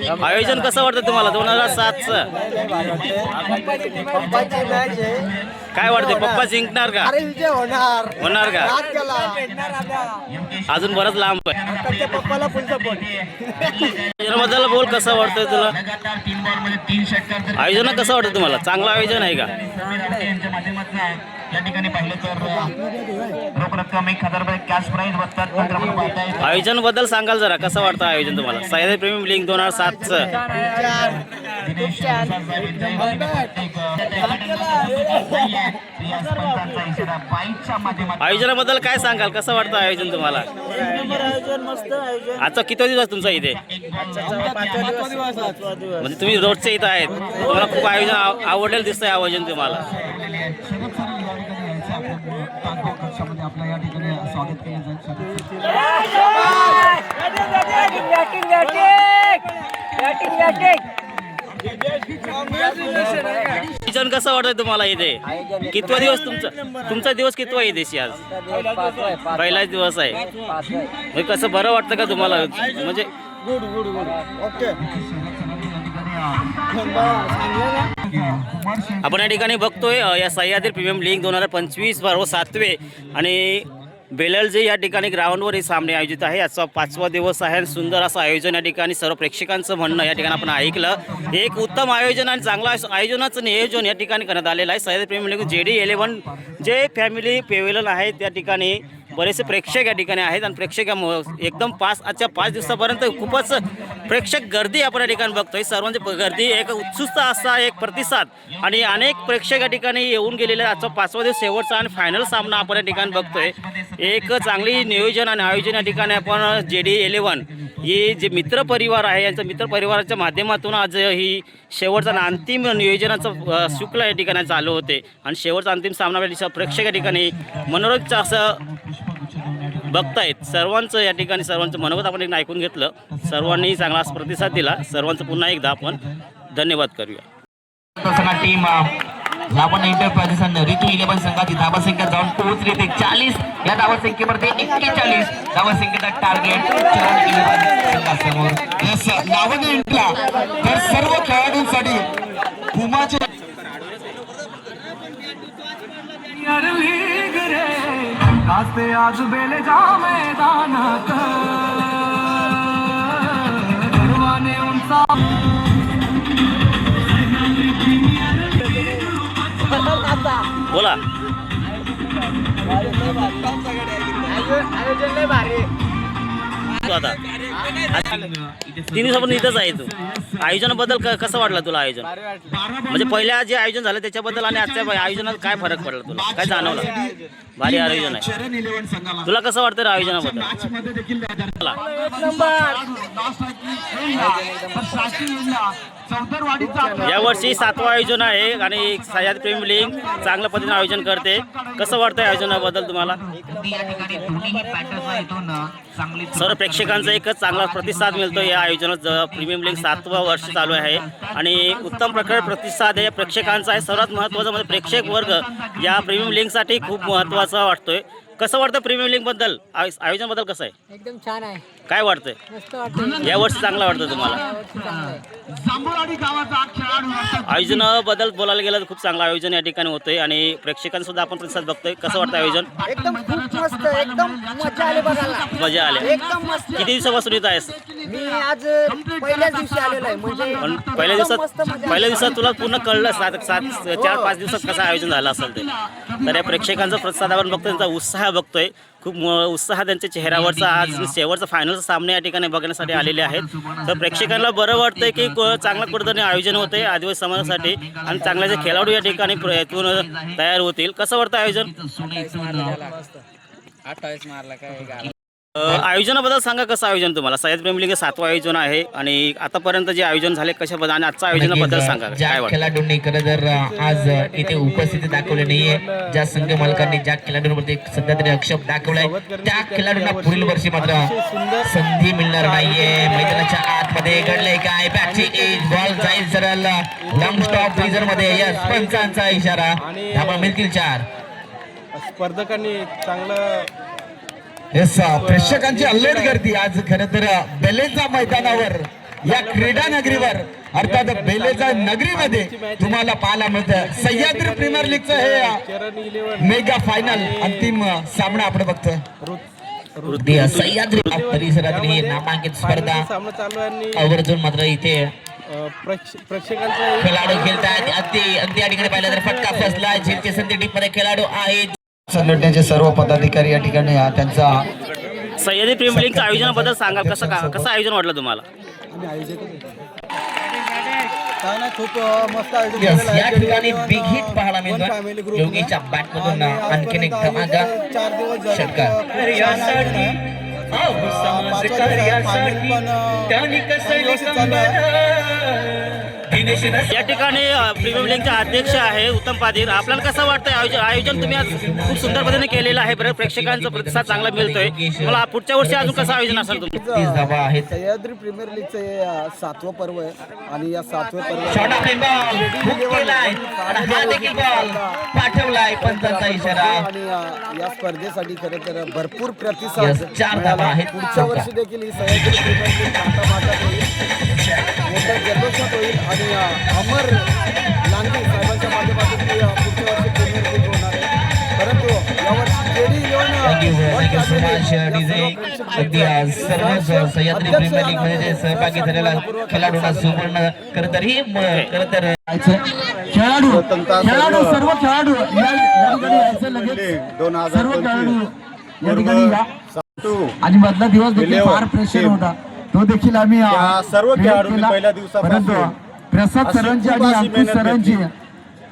आयोजन कसं वाटतं तुम्हाला 2007चं? पप्पाची मॅच आहे. काय वाटते, पप्पा जिंकणार का? अरे विजय होणार. होणार का? रात केला. अजून बरंच लांब आहे. आजकालच्या पप्पाला फुल सपोर्ट. आयोजनाबद्दल बोल, कसं वाटतंय तुला? आयोजन कसं वाटतं तुम्हाला? चांगलं आयोजन आहे का? या ठिकाणी पाहिलं तर रोख रक्कम 1000 रुपये कॅश प्राईज बसतात. आयोजनाबद्दल सांगाल जरा, कसं वाटतं आयोजन तुम्हाला? सह्याद्री प्रीमियम लीग 2007चं आयोजनाबद्दल काय सांगाल, कसं वाटतं आयोजन तुम्हाला? आजचा किती दिवस तुमचा इथे? म्हणजे तुम्ही रोजचे इथं आहेत, तुम्हाला खूप आयोजन आवडलेलं दिसतंय आयोजन तुम्हाला. आपल्या या ठिकाणी स्वागत केलं आयोजन कसं वाटतंय तुम्हाला इथे? कितवा दिवस तुमचा दिवस कितवा आहे देशी आज? पहिलाच दिवस आहे. म्हणजे कसं बरं वाटतं का तुम्हाला? म्हणजे ओके. आपण या ठिकाणी बघतोय या सह्याद्री प्रीमियम लीग 2025 बरोबर 7वे आणि बेललजे या ठिकाणी ग्राउंडवर हे सामने आयोजित आहे. याचा 5वा दिवस आहे. सुंदर असं आयोजन या ठिकाणी सर्व प्रेक्षकांचं म्हणणं या ठिकाणी आपण ऐकलं. एक उत्तम आयोजन आणि चांगलं आयोजनाचं नियोजन या ठिकाणी करण्यात आलेलं आहे. सह्याद्री प्रीमियम लीग JD11 जे फॅमिली पेव्हिलियन आहेत त्या ठिकाणी बरेचसे प्रेक्षक या ठिकाणी आहेत आणि प्रेक्षक एकदम 5 दिवसापर्यंत खूपच प्रेक्षक गर्दी आपण या ठिकाणी बघतोय. सर्वांची गर्दी, एक उत्सुकता असा एक प्रतिसाद आणि अनेक प्रेक्षक या ठिकाणी येऊन गेलेले. आजचा 5वा दिवस शेवटचा आणि फायनल सामना आपण या ठिकाणी बघतोय. एक चांगली नियोजन आणि आयोजन या ठिकाणी आपण JD11 ही जे मित्र परिवार आहे यांच्या मित्र परिवाराच्या माध्यमातून आज ही शेवटचा आणि अंतिम नियोजनाचं शुक्ल या ठिकाणी चालू होते आणि शेवटचा अंतिम सामना प्रेक्षक या ठिकाणी मनोरंजक असं बघतायत. सर्वांचं या ठिकाणी सर्वांचं मनोगत आपण ऐकून घेतलं. सर्वांनी चांगला प्रतिसाद दिला. सर्वांचं पुन्हा एकदा आपण धन्यवाद करूया. टीम लावण इंटर प्रतिसाद ऋतू 11 संघाची धावसंख्या जाऊन पोहोचली ते 40. या धावसंख्येमध्ये 41 धावसंख्येचा टार्गेट संघासमोर. लावण इंटरला तर सर्व खेळाडूंसाठी पुमाचे आज बेले जा मैदानात उंचा बोला. आयोजन लय भारी. आता 3 दिवसापासून इथंच आहे तू. आयोजनाबद्दल कसं वाटलं तुला आयोजन? म्हणजे पहिल्या जे आयोजन झालं त्याच्याबद्दल आणि आजच्या आयोजनात काय फरक पडला तुला? काय जाणवलं? भारी आयोजन आहे. तुला कसं वाटतं रे आयोजनाबद्दल? यावर्षी 7वं आयोजन आहे आणि सह्याद्री प्रीमियम लीग चांगल्या पद्धतीने आयोजन करते. कसं वाटतं आयोजनाबद्दल तुम्हाला? सर्व प्रेक्षकांचा एकच चांगला प्रतिसाद मिळतो या आयोजनात. प्रीमियम लीग 7वं वर्ष चालू आहे आणि उत्तम प्रकारे प्रतिसाद या प्रेक्षकांचा आहे. सर्वात महत्त्वाचं म्हणजे प्रेक्षक वर्ग या प्रीमियम लीगसाठी खूप महत्त्वाचा वाटतोय. कसं वाटतं प्रीमियम लीग बद्दल, आयोजनाबद्दल कसं आहे? एकदम छान आहे. काय वाटतंय मस्त वाटतं. या वर्षी? चांगलं वाटतं तुम्हाला? आयोजनाबद्दल बोलायला गेलं तर खूप चांगलं आयोजन या ठिकाणी होतंय आणि प्रेक्षकांसुद्धा आपण प्रतिसाद बघतोय. कसं वाटतं आयोजन? एकदम खूप मस्त. एकदम मजा आली बघायला. मजा आली. एकदम मस्त. किती दिवसापासून इथं आहेस? मी आज पहिल्याच दिवशी आलेलो आहे. म्हणजे पण पहिल्या दिवसात तुला पूर्ण कळलं 4-5 दिवसात कसं आयोजन झालं असेल ते. तर या प्रेक्षकांचा प्रतिसाद आपण बघतोय, त्यांचा उत्साह बघतोय. खूप उत्साह त्यांच्या चेहऱ्यावरचा आज शेवटचा फायनलचा सामने या ठिकाणी बघण्यासाठी आलेले आहेत. तर प्रेक्षकांना बरं वाटतंय की चांगल्या पद्धतीने आयोजन होते आदिवासी समाजासाठी आणि चांगले जे खेळाडू या ठिकाणी तयार होतील. कसं वाटतं आयोजन? 28 मारला काय. आयोजनाबद्दल सांगा, कसं आयोजन तुम्हाला? सह्याद्री प्रीमियम लीग 7वं आयोजन आहे आणि आतापर्यंत जे आयोजन झाले कशा पद्धतीने आणि आजच्या आयोजनाबद्दल सांगा. काय वाटतं? खेळाडूंनी खरं तर आज इथे उपस्थिती दाखवली नाहीये. ज्या संघ मालकांनी ज्या खेळाडूंवरती सध्या तरी आक्षेप दाखवलाय त्या खेळाडूंना पुढील वर्षी मात्र संधी मिळणार नाहीये. मैदानाच्या आतमध्ये घडले काय? बॅटची एज बॉल जाईल सरळ लॉंग स्टॉप फ्रीजर मध्ये. यस, पंचांचा इशारा. धावा मिळतील 4. स्पर्धकांनी चांगलं प्रेक्षकांची अल्लड गर्दी आज खरं तर बेलेजा मैदानावर या क्रीडा नगरीवर अर्थात बेलेजा नगरीमध्ये तुम्हाला पाहायला मिळतं सह्याद्री प्रीमियर लीगचं हे मेगा फायनल अंतिम सामना आपण बघतोय सह्याद्री परिसरातील ही नामांकित स्पर्धा सामना चालू आहे आणि आवर्जून मात्र इथे प्रेक्षकांचा खेळाडू खेळतात अगदी या ठिकाणी पाहिलं तर फटका फसला झेलची संधी टीममध्ये खेळाडू आहेत संघटनेचे सर्व पदाधिकारी या ठिकाणी त्यांचा सह्याद्री प्रीमियर लीगच्या आयोजनाबद्दल सांगाल कसं आयोजन वाटलं तुम्हाला? खूप मस्त आयोजन Yes, केलेलं आहे. या ठिकाणी जेणेकरून, बिग हिट पाहायला वन फॅमिली मिळतो ग्रुपनं योगीच्या बॅटमधून आणि आणखीन एक आजपर्यंत धमाका आयोजित 4 दिवस झाले. षटकार. खूप छान आयोजन आहे. पाचवा दिवस आहे. फायनल पण व्यवस्थित चालू आहे. या ठिकाणी प्रीमियर लीगचे अध्यक्ष आहे उत्तम पाटील. आपल्याला कसं वाटतं आयोजन तुम्ही आज खूप सुंदर पद्धतीने केलेलं आहे, बरं प्रेक्षकांचा प्रतिसाद चांगला मिळतोय. मला पुढच्या वर्षी अजून कसं आयोजन असेल तुमचं? 30 धावा आहेत सह्याद्री प्रीमियर लीगचं हे 7वं पर्व आहे आणि या 7व्या शॉट ऑफ बॉल हुक केलाय आणि हा देखील बॉल पाठवलाय पंचांचा इशारा आणि या स्पर्धेसाठी खरं तर भरपूर प्रतिसाद Yes, 4 धावा मिळाला. आहेत. पुढच्या वर्षी देखील ही सह्याद्री प्रीमियर लीग माटामाटात होईल, मोठ्या जल्लोषात होईल आणि अमर लांडे साहेबांच्या माध्यमातून ती पुढच्या वर्षी प्रीमियर लीग होणार आहे. परंतु यावर्षी JD thank you so much DJ अगदी सर्व सह्याद्री प्रीमियर लीग मध्ये जे सहभागी झालेला खेळाडूंना सुवर्ण खरं तर ही खरं तर खेळाडू सर्व खेळाडू या ठिकाणी यायचं लगेच सर्व खेळाडू या ठिकाणी या आणि मधला दिवस देखील फार प्रेशर होता तो देखील आम्ही सर्व create खेळाडूंनी केला. पहिल्या दिवसापासून परंतु प्रसाद अशी सरांची खूप आणि अशी अंकुश मेहनत सरांची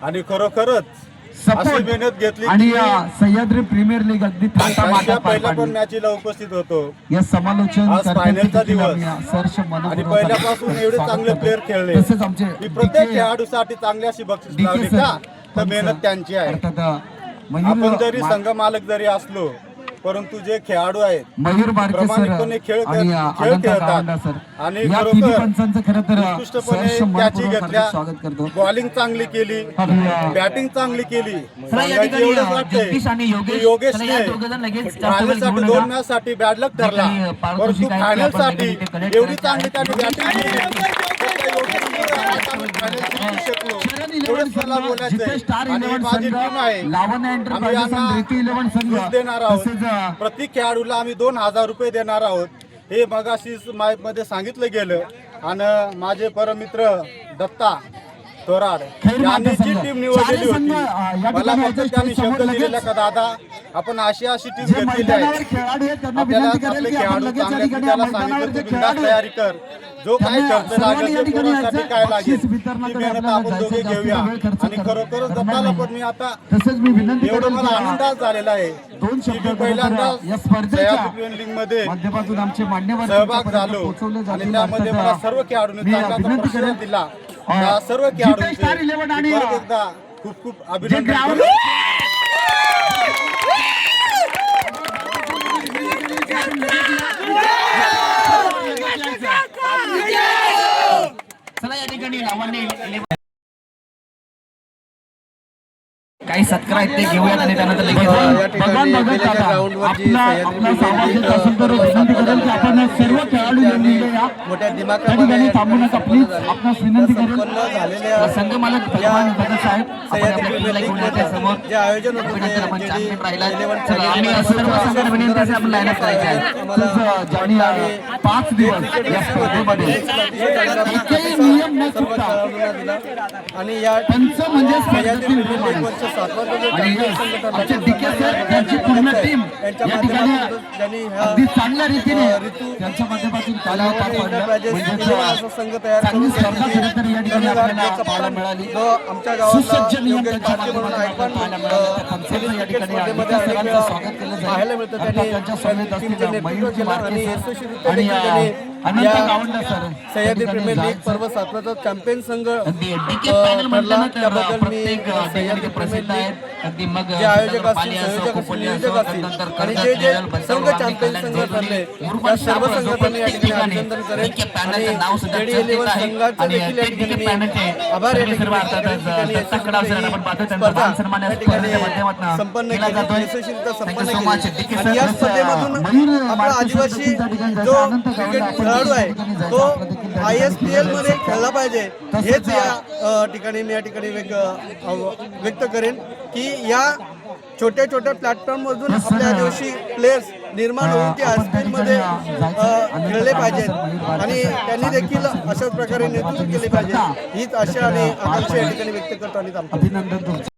आणि खरोखरच अशी सपोर्ट मेहनत घेतली आणि की सह्याद्री प्रीमियर लीग अगदी थाटा त्यांच्या पार पहिल्या पण पाडली. मॅचीला उपस्थित होतो या समालोचन आज करताना फायनलचा देखील दिवस. आम्ही सहर्ष आणि मनपूर्वक पहिल्यापासून एवढे स्वागत चांगले करतो. प्लेअर खेळले तसेच आमचे की प्रत्येक DK खेळाडूसाठी चांगली अशी बक्षीस DK लावली सर, का तर पण मेहनत सर, त्यांची आहे. अर्थात मयूर आपण जरी संघ मालक जरी असलो परंतु जे खेळाडू आहेत मयूर बारके प्रामाणिकपणे सर खेळ आणि खेळतात गावंडा सर आणि या खरोखर तिन्ही पंचांचं खरं तर उत्कृष्टपणे सहर्ष त्याची मनपूर्वक घेतल्या स्वागत करतो. बॉलिंग चांगली केली आणि, बॅटिंग चांगली केली चला या सांगायचं ठिकाणी, एवढंच वाटतंय जगदीश आणि योगेश, की योगेशने चला या दोघंजण लगेच जास्त वेळ फायनलसाठी घेऊ 2 नका. मॅच साठी बॅड लक ठरला जे काही पारितोषिक परंतु आहे ते आपण फायनल साठी लगेच इथे connect एवढी करायचे चांगली आहे. त्याने बॅटिंग शकलो एवढंच मला बोलायचंय जिथे स्टार आणि 11 माझी संघ, टीम आहे लावण्य आम्ही एंटरप्राइजेस आणि यांना रीती 11 संघ वीस देणार तसेच आहोत प्रति खेळाडूला आम्ही 2000 रुपये देणार आहोत हे मगाशीच मध्ये सांगितलं गेलं आणि माझे परमित्र दत्ता तोराड खैर यांनी माता जी संघ. टीम निवडलेली चारही संघ, होती या मला ठिकाणी फक्त याच्या त्यांनी समोर शब्द लगेच दिलेला का दादा आपण अशी टीम जे घेतलेली मैदानावर आहे खेळाडू आहेत त्यांना आपल्याला विनंती करेल आपले की आपण खेळाडू लगेच या चांगले ठिकाणी त्याला मैदानावर सांगितलं जे तू बिनधास्त खेळाडू तयारी कर जो काही त्यांना खर्च सर्वांनी लागेल या ते ठिकाणी पोरांसाठी यायचं. काय लागेल बक्षीस वितरणाकडे ती मेहनत आपल्याला आपण जायचं, दोघे जास्तीचा घेऊया वेळ खर्च आणि खरोखरच करणार दत्ताला नाही. पण मी आता तसेच मी विनंती एवढं करेल मला की आनंद झालेला आहे दोन की शब्द मी पहिल्यांदाच या स्पर्धेच्या सह्याद्री प्रीमियर लीग मध्ये माध्यमातून आमचे मान्यवर सहभाग तुमच्यापर्यंत झालो पोहोचवले आणि जातील. त्यामध्ये मला अर्थात सर्व खेळाडूंनी मी चांगला विनंती प्रतिसाद करेन. दिला त्या सर्व जिथे स्टार 11 आणि खेळाडूंचे परत एकदा खूप खूप जे अभिनंदन ग्राउंड करतो. चला या ठिकाणी लावण्य काही सत्कार आहेत ते घेऊयात आणि त्यानंतर लगेच बघून बघत आता आपला सामाज येत असेल तर विनंती करेल की आपण सर्व खेळाडू यांनी या मोठ्या त्या दिमाखामध्ये ठिकाणी थांबू नका प्लीज आपणास विनंती करेल झालेल्या संघ मालक भगवान भगत साहेब आपण सह्याद्री आपल्या प्रीमियर टीमला घेऊन येत्या समोर लीग जे आयोजन होतं अभिनंदन आपण ते चॅम्पियन राहिला JD11 चला आम्ही सर्व संघाला विनंती आहे आपण लाईन अप करायचे आहे तसंच ज्यांनी 5 दिवस या स्पर्धेमध्ये एकही नियम न चुकता आणि या पंच म्हणजे सह्याद्री स्पर्धेतील प्रीमियर लीग माणूस. वर्ष 7वा जो आणि चॅम्पियन संघटना आमचे DK सर त्यांची पूर्ण टीम यांच्या या ठिकाणी माध्यमातून ज्यांनी ह्या अगदी चांगल्या रीतीने ऋतू त्यांच्या माध्यमातून काला पार पाडलं एंटरप्राइजेस म्हणजेच असा संघ तयार चांगली करून स्पर्धा खरं तर या ठिकाणी आपल्याला पाहायला मिळाली जो आमच्या गावाला सुसज्ज नियम योगेश त्यांच्या पारखे म्हणून माध्यमातून पाहायला मिळाले त्या पंचांचं या ठिकाणी स्पर्धेमध्ये DK अनेक सरांचं वेळा स्वागत केलं जाईल पाहायला मिळतं अर्थात त्यांच्या समेत टीमचे असलेल्या नेतृत्व मयूरजी केलं आणि बारके सर यशस्वीरित्या आणि देखील त्यांनी अनंत या गावंडा सर सह्याद्री त्या प्रीमियर ठिकाणी लीग पर्व 7चा चॅम्पियन संघ अगदी DK पॅनल म्हटलं तर त्याबद्दल मी प्रत्येक सह्याद्री ठिकाणी प्रीमियर प्रसिद्ध लीग आहेत अगदी मग जे आयोजक असतील पाली असो, संयोजक असतील कोपली नियोजक असो, असतील त्यानंतर आणि कर्जत, जे नेरळ, संघ बलसरवाडी, चॅम्पियन कल्याण, संघ देवगिरी, ठरले मुरुड, त्या सर्व शाहपूर, संघांनी या प्रत्येक ठिकाणी ठिकाणी अभिनंदन करेल DK आणि पॅनलचं नाव सुद्धा JD11 चर्चेत आहे. संघाचं आणि देखील या ते DK ठिकाणी पॅनलचे आभार या सर्व ठिकाणी अर्थातच ठिकाणी दत्ताकडे असं आपण पाहतो त्यांचा स्पर्धा मान सन्मान या या ठिकाणी स्पर्धेच्या माध्यमातून संपन्न केला केली, जातोय. यशस्वीरित्या Thank संपन्न you so much. केली. DK आणि या सर, स्पर्धेमधून मयूर आपला बारके सर आदिवासी देखील त्या ठिकाणी जो जायचं. अनंत गावंडा क्रिकेट आपण खेळाडू देखील आहे त्या ठिकाणी जायचं. तो आपलं देखील ISPL मध्ये खेळला पाहिजे हेच या ठिकाणी मी या ठिकाणी व्यक्त करेन की या छोट्या छोट्या प्लॅटफॉर्ममधून आपल्या आदिवासी प्लेयर्स निर्माण होऊन ते ISPL मध्ये खेळले पाहिजेत आणि त्यांनी देखील अशाच प्रकारे नेतृत्व केले पाहिजे हीच आशा आणि आकांक्षा या ठिकाणी व्यक्त करतो आणि थांबतो. अभिनंदन तुमचं.